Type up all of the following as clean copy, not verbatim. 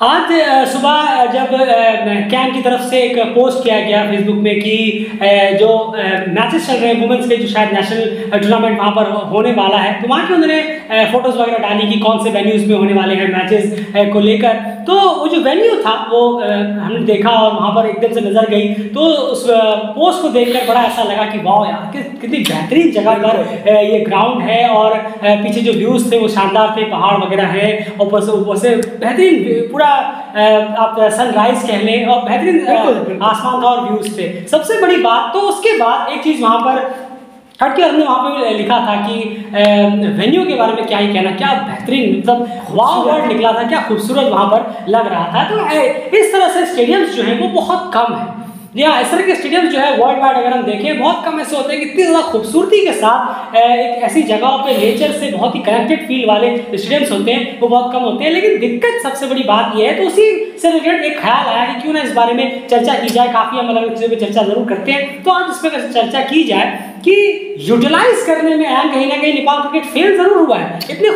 आज सुबह जब कैम की तरफ से एक पोस्ट किया गया फेसबुक में कि जो मैचेस चल रहे हैं वुमेन्स के, जो शायद नेशनल टूर्नामेंट वहाँ पर होने वाला है, तो वहाँ की उन्होंने फोटोज वगैरह डाली कि कौन से वेन्यूज़ में होने वाले हैं मैचेस को लेकर। तो वो जो वेन्यू था वो हमने देखा और वहाँ पर एकदम से नजर गई, तो उस पोस्ट को देखकर बड़ा ऐसा लगा कि वाह यार कितनी बेहतरीन जगह पर ये ग्राउंड है और पीछे जो व्यूज़ थे वो शानदार थे, पहाड़ वगैरह है, ऊपर से बेहतरीन पूरा आप सनराइज कह लें और बेहतरीन आसमान था और व्यूज थे। सबसे बड़ी बात तो उसके बाद एक चीज वहां पर हट के हमने वहां पे लिखा था कि वेन्यू के बारे में क्या ही कहना, क्या बेहतरीन, मतलब वाव वर्ड निकला था, क्या खूबसूरत वहां पर लग रहा था। तो इस तरह से स्टेडियम्स जो हैं वो बहुत कम है। जी हाँ, इस तरह के स्टेडियम जो है वर्ल्ड वाइड अगर हम देखें बहुत कम ऐसे होते हैं कि इतनी ज़्यादा खूबसूरती के साथ एक ऐसी जगहों पे नेचर से बहुत ही कनेक्टेड फील वाले स्टेडियम्स होते हैं वो बहुत कम होते हैं। लेकिन दिक्कत सबसे बड़ी बात यह है, तो उसी से रिलेटेड एक ख्याल आया कि क्यों ना इस बारे में चर्चा की जाए। काफ़ी हम अलग अलग चीज़ों पर चर्चा जरूर करते हैं, तो आज इस पर चर्चा की जाए कि यूटिलाइज करने में कहीं ना कहीं नेपाल क्रिकेट फेल जरूर हुआ है। इतने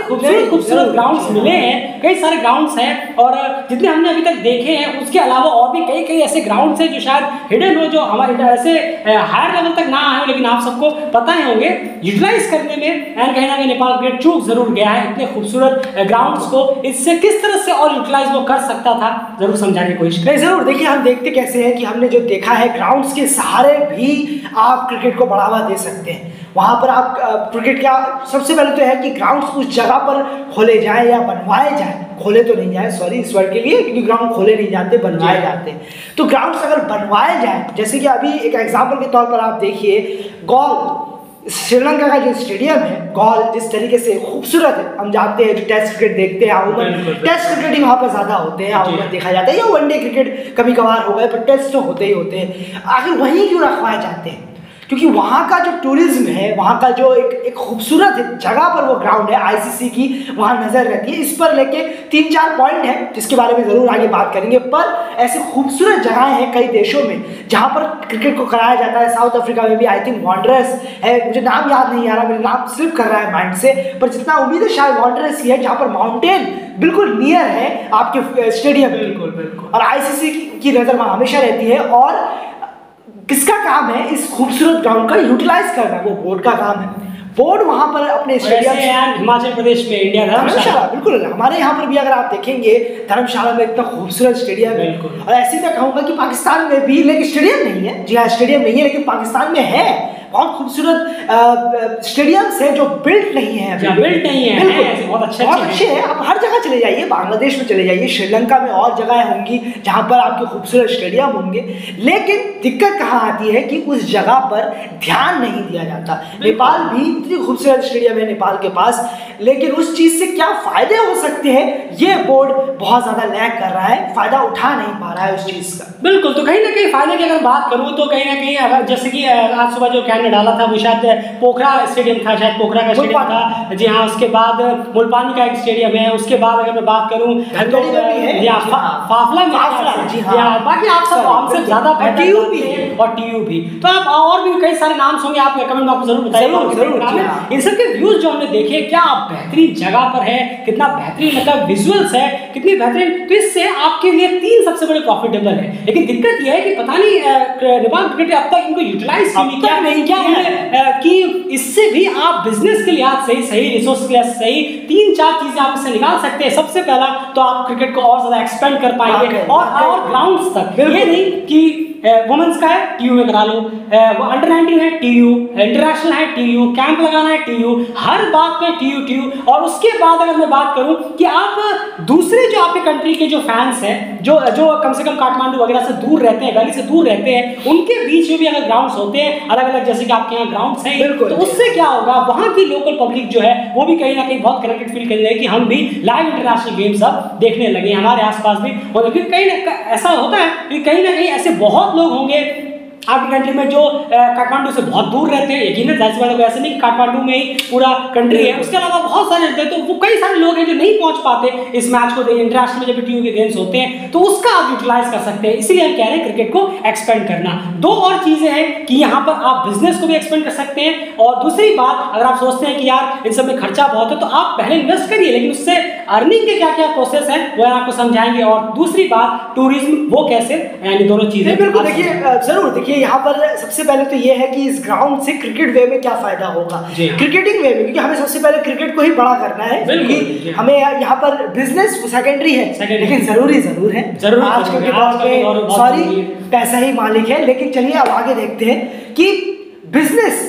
खूबसूरत ग्राउंड्स मिले हैं, कई सारे ग्राउंड्स हैं और जितने हमने अभी तक देखे हैं उसके अलावा और भी कई ऐसे ग्राउंड्स हैं जो शायद हिडन हो, जो हमारे ऐसे हायर लेवल तक ना आए, लेकिन आप सबको पता ही होंगे। यूटिलाइज करने में कहीं ना कहीं नेपाल क्रिकेट चूक जरूर गया है। इतने खूबसूरत ग्राउंड्स को इससे किस तरह से और यूटिलाइज वो कर सकता था, जरूर समझाने की कोशिश करें। जरूर देखिए, हम देखते कैसे हैं कि हमने जो देखा है ग्राउंड्स के सहारे भी आप क्रिकेट को बढ़ावा दे सकते हैं। वहाँ पर आप क्रिकेट का सबसे पहले तो है कि ग्राउंड्स उस जगह पर खोले जाएं या बनवाए जाएं, खोले तो नहीं जाए, सॉरी इस वर्ड के लिए, क्योंकि ग्राउंड खोले नहीं जाते, बनवाए जाते हैं। तो ग्राउंड्स अगर बनवाए जाएं, जैसे कि अभी एक एग्जांपल के तौर पर आप देखिए गॉल, श्रीलंका का जो स्टेडियम है गॉल, जिस तरीके से खूबसूरत है, हम जानते हैं जो टेस्ट क्रिकेट देखते हैं अमूमन टेस्ट क्रिकेट ही वहाँ पर ज़्यादा होते हैं, अमूमन देखा जाता है, या वनडे क्रिकेट कभी कभार हो गए, पर टेस्ट तो होते ही होते हैं। आखिर वहीं क्यों रखवाए जाते हैं? क्योंकि वहाँ का जो टूरिज्म है, वहाँ का जो एक खूबसूरत जगह पर वो ग्राउंड है आईसीसी की, वहाँ नज़र रहती है। इस पर लेके 3-4 पॉइंट है जिसके बारे में ज़रूर आगे बात करेंगे, पर ऐसी खूबसूरत जगहें हैं कई देशों में जहाँ पर क्रिकेट को कराया जाता है। साउथ अफ्रीका में भी आई थिंक वांडरर्स है, मुझे नाम याद नहीं आ रहा, मेरा नाम स्लिप कर रहा है माइंड से, पर जितना उम्मीद है शायद वांडरर्स ही है, जहाँ पर माउंटेन बिल्कुल नियर है आपके स्टेडियम। बिल्कुल और आईसीसी की नज़र वहाँ हमेशा रहती है। और किसका काम है इस खूबसूरत ग्राउंड का यूटिलाइज करना? वो बोर्ड का काम है। बोर्ड वहां पर अपने स्टेडियम, हिमाचल प्रदेश में इंडिया धर्मशाला, बिल्कुल हमारे यहाँ पर भी अगर आप देखेंगे धर्मशाला में इतना खूबसूरत स्टेडियम है। और ऐसे मैं कहूँगा कि पाकिस्तान में भी, लेकिन स्टेडियम नहीं है, जी हाँ स्टेडियम नहीं है, लेकिन पाकिस्तान में है बहुत खूबसूरत स्टेडियम्स है जो बिल्ट नहीं है, बिल्ट नहीं है, बहुत अच्छे हैं। आप हर जगह चले जाइए, बांग्लादेश में चले जाइए, श्रीलंका में और जगह होंगी जहाँ पर आपके खूबसूरत स्टेडियम होंगे, लेकिन दिक्कत कहाँ आती है कि उस जगह पर ध्यान नहीं दिया जाता। नेपाल भी इतनी खूबसूरत स्टेडियम है नेपाल के पास, लेकिन उस चीज़ से क्या फ़ायदे हो सकते हैं ये बोर्ड बहुत ज़्यादा लैग कर रहा है, फ़ायदा उठा नहीं पा रहा है उस चीज़ का। बिल्कुल, तो कहीं ना कहीं फ़ायदे की अगर बात करूँ तो कहीं ना कहीं अगर जैसे कि आज सुबह जो कैन ने डाला था वो शायद पोखरा स्टेडियम था, शायद पोखरा का स्टेडियम था, जी हाँ। उसके बाद मुल्पानी का एक स्टेडियम है, उसके बाद अगर मैं बात करूँ फाफला, जी हाँ, बाकी आप सब हमसे ज़्यादा टीयू भी है और टीयू भी, तो आप और भी कई सारे नाम होंगे, आप कमेंट बॉक्स में जरूर बताइए। इन सब के व्यूज जो हमने देखे, क्या बेहतरीन जगह पर है, कितना बेहतरीन मतलब विजुअल्स है, कितनी बेहतरीन, तो इससे आपके लिए 3 सबसे बड़े प्रॉफिटेबल है। लेकिन दिक्कत यह है कि पता नहीं नेपाल क्रिकेट अब तक इनको यूटिलाइज क्या है कि इससे भी आप बिजनेस के लिहाज से सही, रिसोर्स के लिहाज से सही 3-4 चीजें आप इससे निकाल सकते हैं। सबसे पहला तो आप क्रिकेट को और ज्यादा एक्सपेंड कर पाएंगे और ग्राउंड्स तक, ये नहीं कि वुमेन्स का है टीयू में करा लो, वो अंडर 19 है टीयू, इंटरनेशनल है टीयू, कैंप लगाना है टीयू, हर बात में टीयू। और उसके बाद अगर मैं बात करूं कि आप दूसरे जो आपके कंट्री के जो फैंस हैं, जो कम से कम काठमांडू वगैरह से दूर रहते हैं, गली से दूर रहते हैं, उनके बीच में भी अगर ग्राउंड्स होते हैं अलग अलग, जैसे कि आपके यहाँ ग्राउंड्स हैं, तो उससे क्या होगा, वहां की लोकल पब्लिक जो है वो भी कहीं ना कहीं बहुत कनेक्टेड फील कर रही है कि हम भी लाइव इंटरनेशनल गेम्स अब देखने लगे, हमारे आसपास भी। और कहीं ऐसा होता है कि कहीं ना कहीं ऐसे बहुत लोग होंगे आपकी कंट्री में जो काठमांडू से बहुत दूर रहते हैं, यकीनन जाहिर सी बात है, ऐसे नहीं कि काठमांडू में ही पूरा कंट्री है, उसके अलावा बहुत सारे रहते हैं, तो वो कई सारे लोग हैं जो नहीं पहुंच पाते इस मैच को, इंटरनेशनल में जब टीयू के गेम्स होते हैं, तो उसका आप यूटिलाइज कर सकते हैं। इसीलिए हम कह रहे हैं क्रिकेट को एक्सपेंड करना। 2 और चीजें हैं कि यहाँ पर आप बिजनेस को भी एक्सपेंड कर सकते हैं, और दूसरी बात, अगर आप सोचते हैं कि यार इन सब में खर्चा बहुत है, तो आप पहले इन्वेस्ट करिए, लेकिन उससे अर्निंग के क्या क्या प्रोसेस है वो आपको समझाएंगे, और दूसरी बात टूरिज्म वो कैसे, यानी दोनों चीजें। बिल्कुल, देखिए जरूर देखिए, यहाँ पर सबसे पहले तो ये है कि इस ग्राउंड से क्रिकेट वे में क्या फायदा होगा, क्रिकेटिंग वे में, क्योंकि हमें सबसे पहले क्रिकेट को ही बड़ा करना है, क्योंकि हमें यहाँ पर बिजनेस सेकेंडरी है, लेकिन जरूरी जरूर है। आजकल के दौर पे सॉरी पैसा ही मालिक है, लेकिन चलिए अब आगे देखते हैं कि बिजनेस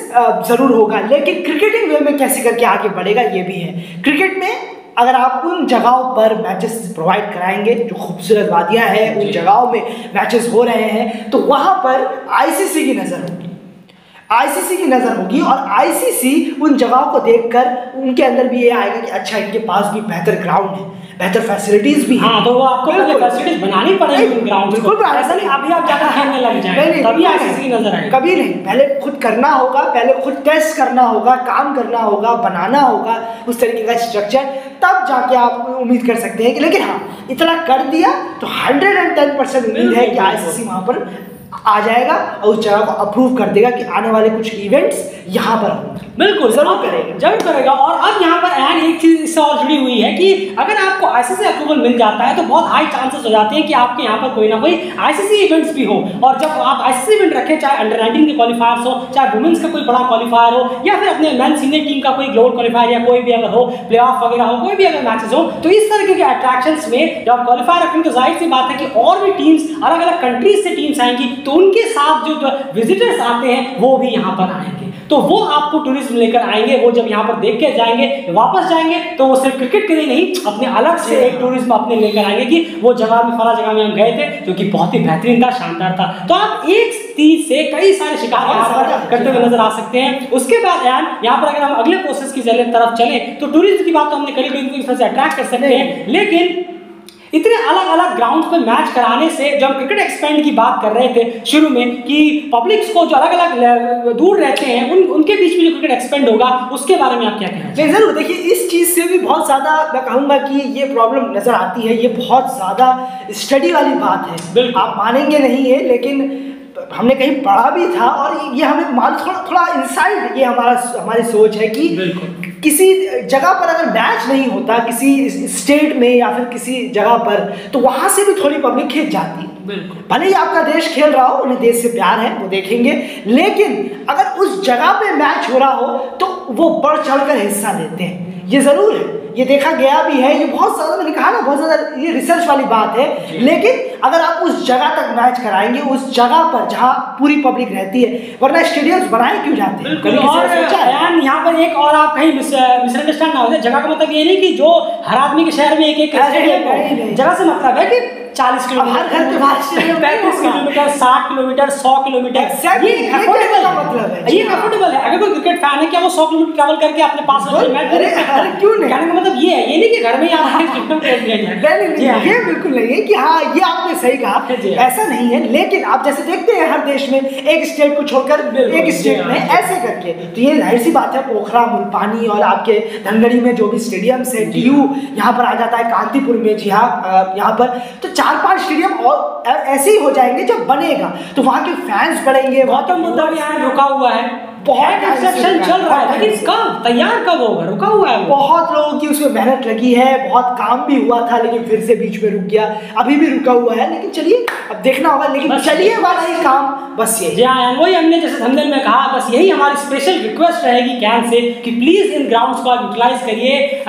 जरूर होगा, लेकिन क्रिकेटिंग वे में कैसे करके आगे बढ़ेगा ये भी है। क्रिकेट में अगर आप उन जगहों पर मैचेस प्रोवाइड कराएंगे, जो खूबसूरत वादियां हैं उन जगहों में मैचेस हो रहे हैं, तो वहां पर आईसीसी की नजर होगी, आईसीसी की नजर होगी, और आईसीसी उन जगहों को देखकर उनके अंदर भी ये आएगा कि अच्छा इनके पास भी बेहतर ग्राउंड है, बेहतर फैसिलिटीज भी हाँ, तो वो आपको पहले फैसिलिटीज बनानी पड़ेगी उन ग्राउंड को। बिल्कुल, ऐसा नहीं अभी आप जाकर खेलने लग जाएं, तभी आईसीसी की नजर आएगी। कभी नहीं, पहले खुद करना होगा, पहले खुद टेस्ट करना होगा, काम करना होगा, बनाना होगा उस तरीके का स्ट्रक्चर, तब जाके आप उम्मीद कर सकते हैं कि, लेकिन हाँ इतना कर दिया तो 110% उम्मीद है कि आईसीसी वहां पर आ जाएगा और उस जगह को अप्रूव कर देगा कि आने वाले कुछ इवेंट्स यहाँ पर होंगे। बिल्कुल जरूर करेगा। और अब यहाँ पर एन एक चीज इससे और जुड़ी हुई है कि अगर आपको आईसीसी अप्रूवल मिल जाता है तो बहुत हाई चांसेस हो जाते हैं कि आपके यहाँ पर कोई ना कोई आईसीसी इवेंट्स भी हो, और जब आप आईसीसी इवेंट रखें, चाहे अंडर 19 के क्वालिफायर्स हो, चाहे वुमेन्स का कोई बड़ा क्वालिफायर हो, या फिर अपने मेन सीनियर टीम का कोई ग्लोबल क्वालिफायर या कोई भी अगर हो, प्ले ऑफ वगैरह हो, कोई भी अगर मैचेस हो, तो इस तरह के अट्रैक्शंस में जब क्वालिफायर रखेंगे तो जाहिर सी बात है कि और भी टीम्स अलग अलग कंट्रीज से टीम्स आएंगी, तो उनके साथ जो विजिटर्स आते हैं वो भी यहाँ पर आएंगे, तो वो आपको टूरिज्म लेकर आएंगे। वो जब यहाँ पर देख के जाएंगे, वापस जाएंगे, तो वो सिर्फ क्रिकेट के लिए नहीं, अपने अलग से एक टूरिज्म अपने लेकर आएंगे कि वो जगह में, फला जगह में हम गए थे जो कि बहुत ही बेहतरीन था, शानदार था। तो आप एक तीर से कई सारे शिकार यहाँ पर करते हुए नजर आ सकते हैं। उसके बाद यहाँ पर अगर हम अगले प्रोसेस की तरफ चले तो टूरिज्म की बात तो हमने करीब से अट्रैक्ट कर सकते हैं, लेकिन इतने अलग अलग ग्राउंड पे मैच कराने से, जब हम क्रिकेट एक्सपेंड की बात कर रहे थे शुरू में कि पब्लिक्स को जो अलग अलग दूर रहते हैं उनके बीच में जो क्रिकेट एक्सपेंड होगा, उसके बारे में आप क्या कहना हैं? जरूर देखिए, इस चीज से भी बहुत ज्यादा मैं कहूंगा कि ये प्रॉब्लम नजर आती है, ये बहुत ज्यादा स्टडी वाली बात है, आप मानेंगे नहीं है, लेकिन हमने कहीं पढ़ा भी था और ये हमें मालूम, थोड़ा इंसाइट ये हमारी सोच है कि किसी जगह पर अगर मैच नहीं होता किसी स्टेट में या फिर किसी जगह पर, तो वहां से भी थोड़ी पब्लिक खींच जाती है। भले ही आपका देश खेल रहा हो, उन्हें देश से प्यार है, वो देखेंगे, लेकिन अगर उस जगह पे मैच हो रहा हो तो वो बढ़ चढ़कर हिस्सा लेते हैं, ये जरूर है, ये देखा गया भी है, ये बहुत ज्यादा, मैंने कहा ना, बहुत ज्यादा ये रिसर्च वाली बात है। लेकिन अगर आप उस जगह तक मैच कराएंगे, उस जगह पर जहां पूरी पब्लिक रहती है, वरना स्टेडियम्स बनाए क्यों जाते हैं? और यहाँ पर एक और आप कहीं मिसअंडरस्टैंड ना हो जाए, जगह का मतलब ये नहीं कि जो हर आदमी के शहर में एक स्टेडियम, जगह से मतलब है कि 40 किलोमीटर, 35 किलोमीटर, 60 किलोमीटर, 100 किलोमीटर, ये अफोर्डेबल है। अगर कोई क्रिकेट फैन है, क्या वो 100 किलोमीटर ट्रैवल करके अपने पास क्यों नहीं? कहने का मतलब ये है, ये नहीं कि घर में आप सिस्टम कर दिया जाए, ये बिल्कुल नहीं है कि हाँ ये आपने सही कहा, ऐसा नहीं है। लेकिन आप जैसे देखते हैं हर देश में एक स्टेट को छोड़कर एक स्टेट में ऐसे करके, तो ये जाहिर सी बात है, पोखरा, मुल्तानी और आपके धनगढ़ी में जो भी स्टेडियम है, डीयू यहाँ पर आ जाता है, कांतीपुर में, जी हाँ यहाँ पर, तो 4-5 स्टेडियम और ऐसे ही हो जाएंगे जब बनेगा, तो वहाँ के फैंस बढ़ेंगे। गौतम बुद्ध भी यहाँ रुका हुआ है, बहुत कंस्ट्रक्शन चल रहा है, लेकिन कब तैयार कब होगा? रुका हुआ है, बहुत लोगों की उसमें मेहनत लगी है, बहुत काम भी हुआ था, लेकिन फिर से बीच में रुक गया, अभी भी रुका हुआ है, लेकिन चलिए अब देखना होगा, लेकिन चलिए वाला ही काम बस ये। हाँ, वही हमने जैसे थंबनेल में कहा, बस यही हमारी स्पेशल रिक्वेस्ट रहेगी कैन से कि प्लीज इन ग्राउंड्स को आप यूटिलाइज करिए,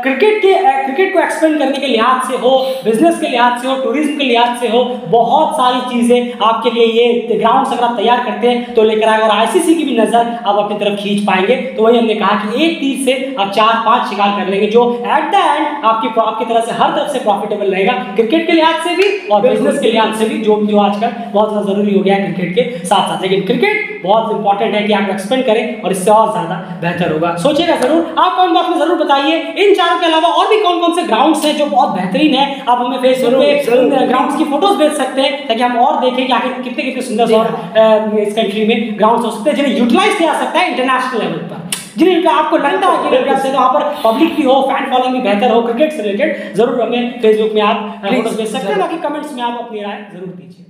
क्रिकेट को एक्सपेंड करने के लिहाज से हो, बिजनेस के लिहाज से हो, टूरिज्म के लिहाज से हो, बहुत सारी चीजें आपके लिए ये ग्राउंड्स अगर आप तैयार करते हैं तो लेकर आएगा, और आईसीसी की भी नजर आप अपनी तरफ खींच पाएंगे। तो वही हमने कहा कि एक तीर से आप 4-5 शिकार कर लेंगे, जो एट द एंड आपकी तरफ से हर तरफ से प्रॉफिटेबल रहेगा, क्रिकेट के लिहाज से भी और बिजनेस के लिहाज से भी, जो आजकल बहुत ज्यादा जरूरी हो गया है क्रिकेट के साथ साथ। लेकिन क्रिकेट बहुत इंपॉर्टेंट है कि आप एक्सपेंड करें और इससे और ज्यादा बेहतर होगा। सोचिएगा जरूर, आप कमेंट बॉक्स में जरूर बताइए इन चारों के अलावा और भी कौन कौन से ग्राउंड्स हैं जो बहुत बेहतरीन है। आप हमें फेसबुक पे ग्राउंड्स की फोटोज भेज सकते हैं ताकि हम और देखें कि आखिर कितने सुंदर और इस कंट्री में ग्राउंड्स हो सकते हैं जिन्हें यूटिलाइज किया सकता है इंटरनेशनल लेवल पर, जिन्हें आपको लगता है कि वहाँ पर पब्लिक भी हो, फैन फॉलोइंग भी बेहतर हो क्रिकेट से रिलेटेड। जरूर हमें फेसबुक में आप फोटोज भेज सकते हैं, बाकी कमेंट्स में आप अपनी राय जरूर दीजिए।